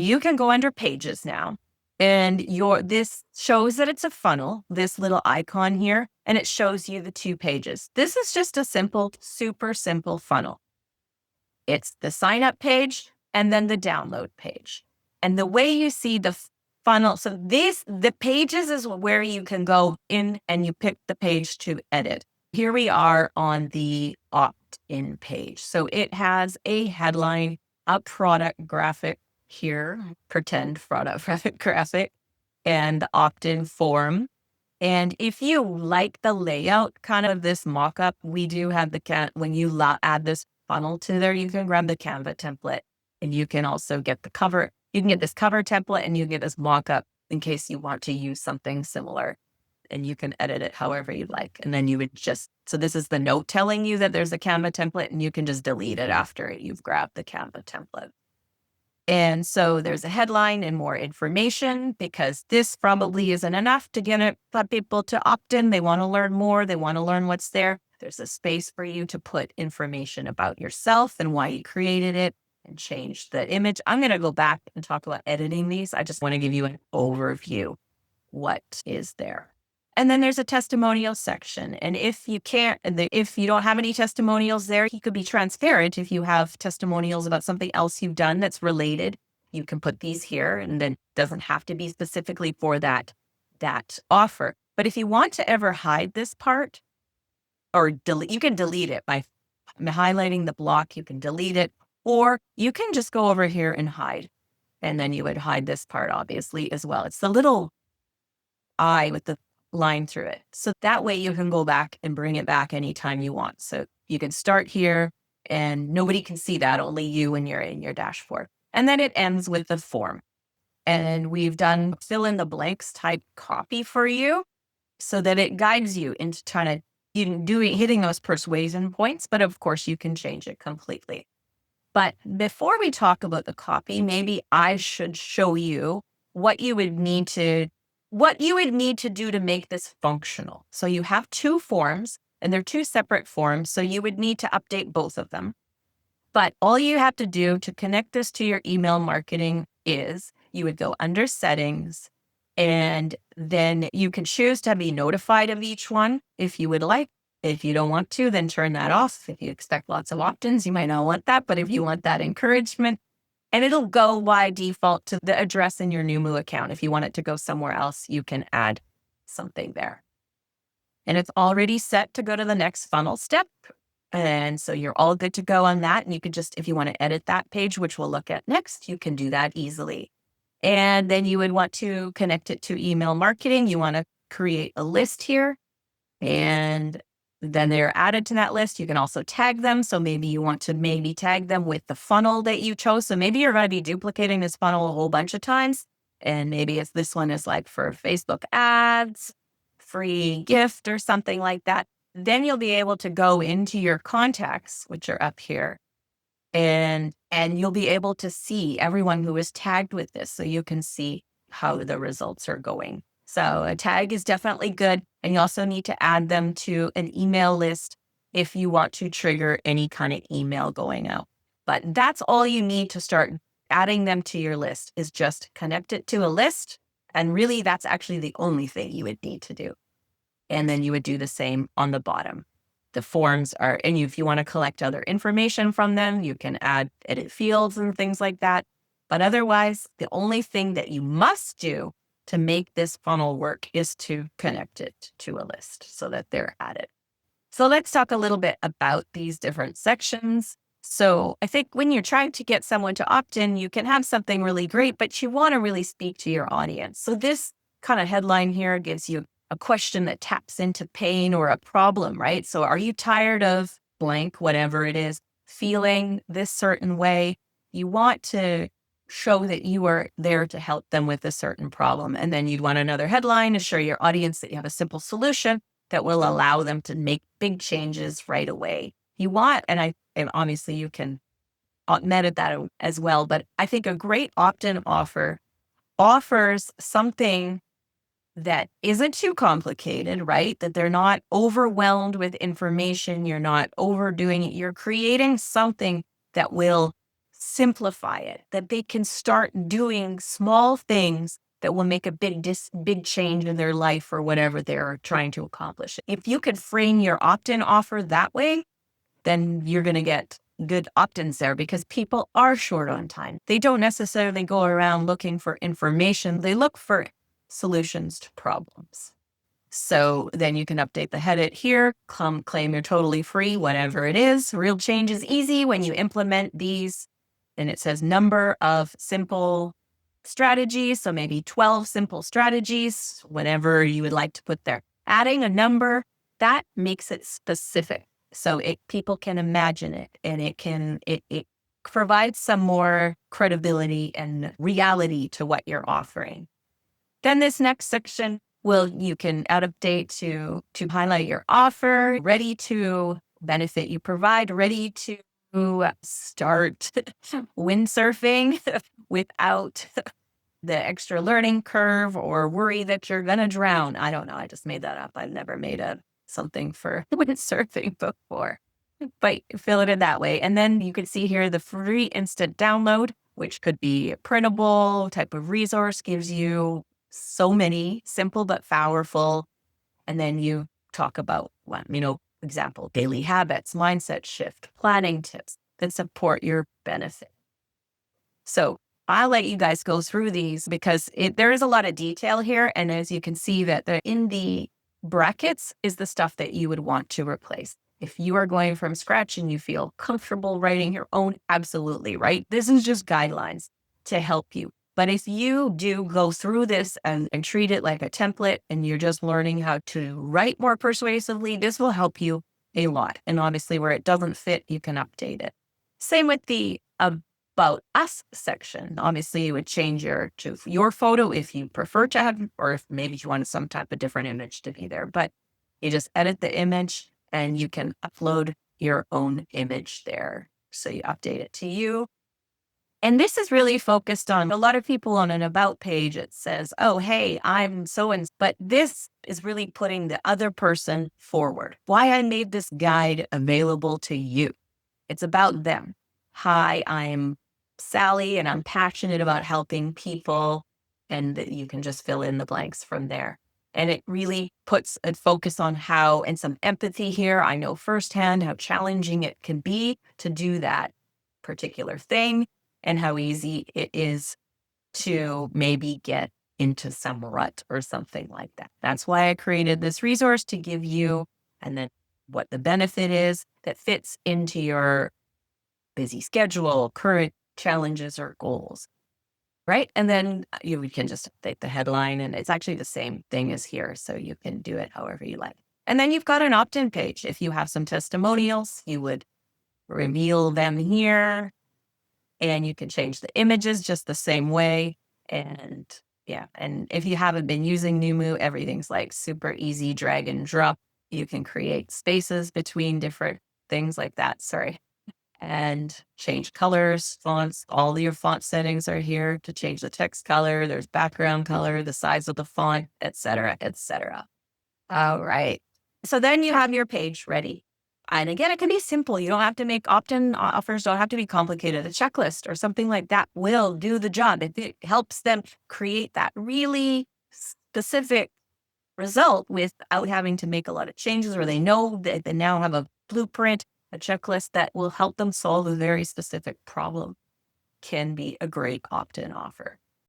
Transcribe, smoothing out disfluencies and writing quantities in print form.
You can go under pages now, and this shows that it's a funnel, this little icon here, and it shows you the 2 pages. This is just a simple, super simple funnel. It's the sign up page and then the download page. And the way you see the funnel, so the pages is where you can go in and you pick the page to edit. Here we are on the opt-in page. So it has a headline, a product graphic here, pretend product graphic, and the opt-in form. And if you like the layout kind of this mock-up, we do have when you add this funnel to there, you can grab the Canva template and you can also get the cover. You can get this cover template and you get this mock-up in case you want to use something similar, and you can edit it however you like. And then you would so this is the note telling you that there's a Canva template, and you can just delete it after you've grabbed the Canva template. And so there's a headline and more information, because this probably isn't enough to get people to opt in. They want to learn more. They want to learn what's there. There's a space for you to put information about yourself and why you created it and change the image. I'm going to go back and talk about editing these. I just want to give you an overview what is there. And then there's a testimonial section. And if you don't have any testimonials there, you could be transparent. If you have testimonials about something else you've done that's related, you can put these here, and then it doesn't have to be specifically for that offer. But if you want to ever hide this part or delete, you can delete it by highlighting the block. You can delete it, or you can just go over here and hide. And then you would hide this part, obviously, as well. It's the little eye with the line through it. So that way you can go back and bring it back anytime you want. So you can start here and nobody can see that, only you when you're in your dashboard. And then it ends with the form. And we've done fill in the blanks type copy for you so that it guides you into hitting those persuasion points. But of course you can change it completely. But before we talk about the copy, maybe I should show you what you would need to do to make this functional. So you have 2 forms, and they're 2 separate forms. So you would need to update both of them. But all you have to do to connect this to your email marketing is you would go under settings, and then you can choose to be notified of each one if you would like. If you don't want to, then turn that off. If you expect lots of opt-ins, you might not want that. But if you want that encouragement, and it'll go by default to the address in your Noomu account. If you want it to go somewhere else, you can add something there. And it's already set to go to the next funnel step. And so you're all good to go on that. And you could just, if you want to edit that page, which we'll look at next, you can do that easily. And then you would want to connect it to email marketing. You want to create a list here, and then they're added to that list. You can also tag them. So maybe you want to tag them with the funnel that you chose. So maybe you're going to be duplicating this funnel a whole bunch of times. And maybe this one is like for Facebook ads, free gift or something like that. Then you'll be able to go into your contacts, which are up here, and you'll be able to see everyone who is tagged with this. So you can see how the results are going. So a tag is definitely good. And you also need to add them to an email list if you want to trigger any kind of email going out. But that's all you need to start adding them to your list, is just connect it to a list. And really, that's actually the only thing you would need to do. And then you would do the same on the bottom. The forms and if you want to collect other information from them, you can edit fields and things like that. But otherwise, the only thing that you must do to make this funnel work is to connect it to a list so that they're added. So let's talk a little bit about these different sections. So I think when you're trying to get someone to opt in, you can have something really great, but you want to really speak to your audience. So this kind of headline here gives you a question that taps into pain or a problem, right? So are you tired of blank, whatever it is, feeling this certain way? You want to show that you are there to help them with a certain problem. And then you'd want another headline to show your audience that you have a simple solution that will allow them to make big changes right away. And obviously you can edit that as well, but I think a great opt-in offer offers something that isn't too complicated, right? That they're not overwhelmed with information. You're not overdoing it. You're creating something that will simplify it, that they can start doing small things that will make a big change in their life or whatever they're trying to accomplish. If you could frame your opt-in offer that way, then you're going to get good opt-ins there, because people are short on time. They don't necessarily go around looking for information. They look for solutions to problems. So then you can update the headed here, claim you're totally free, whatever it is. Real change is easy when you implement these. And it says number of simple strategies. So maybe 12 simple strategies, whatever you would like to put there. Adding a number, that makes it specific. So people can imagine it, and it provides some more credibility and reality to what you're offering. Then this next section, you can update to highlight your offer, ready to benefit you provide, ready to start windsurfing without the extra learning curve or worry that you're going to drown. I don't know. I just made that up. I've never made something for windsurfing before, but fill it in that way. And then you can see here the free instant download, which could be a printable type of resource, gives you so many simple but powerful. And then you talk about, example, daily habits, mindset shift, planning tips that support your benefit. So I'll let you guys go through these because there is a lot of detail here. And as you can see that in the brackets is the stuff that you would want to replace. If you are going from scratch and you feel comfortable writing your own, absolutely, right? This is just guidelines to help you. But if you do go through this and treat it like a template and you're just learning how to write more persuasively, this will help you a lot. And obviously where it doesn't fit, you can update it. Same with the About Us section. Obviously you would change to your photo if you prefer to have, or if maybe you wanted some type of different image to be there. But you just edit the image and you can upload your own image there. So you update it to you. And this is really focused on a lot of people on an about page. It says, oh, hey, I'm so-and-so. But this is really putting the other person forward. Why I made this guide available to you. It's about them. Hi, I'm Sally, and I'm passionate about helping people. And you can just fill in the blanks from there. And it really puts a focus on how, and some empathy here. I know firsthand how challenging it can be to do that particular thing, and how easy it is to maybe get into some rut or something like that. That's why I created this resource to give you, and then what the benefit is that fits into your busy schedule, current challenges or goals, right? And then you can just update the headline, and it's actually the same thing as here. So you can do it however you like. And then you've got an opt-in page. If you have some testimonials, you would reveal them here. And you can change the images just the same way. And yeah, and if you haven't been using Noomu, everything's like super easy, drag and drop. You can create spaces between different things like that. And change colors, fonts. All your font settings are here to change the text color. There's background color, the size of the font, etc., etc. All right. So then you have your page ready. And again, it can be simple. You don't have to make opt-in offers, don't have to be complicated. A checklist or something like that will do the job. If it helps them create that really specific result without having to make a lot of changes, or they know that they now have a blueprint, a checklist that will help them solve a very specific problem, can be a great opt-in offer.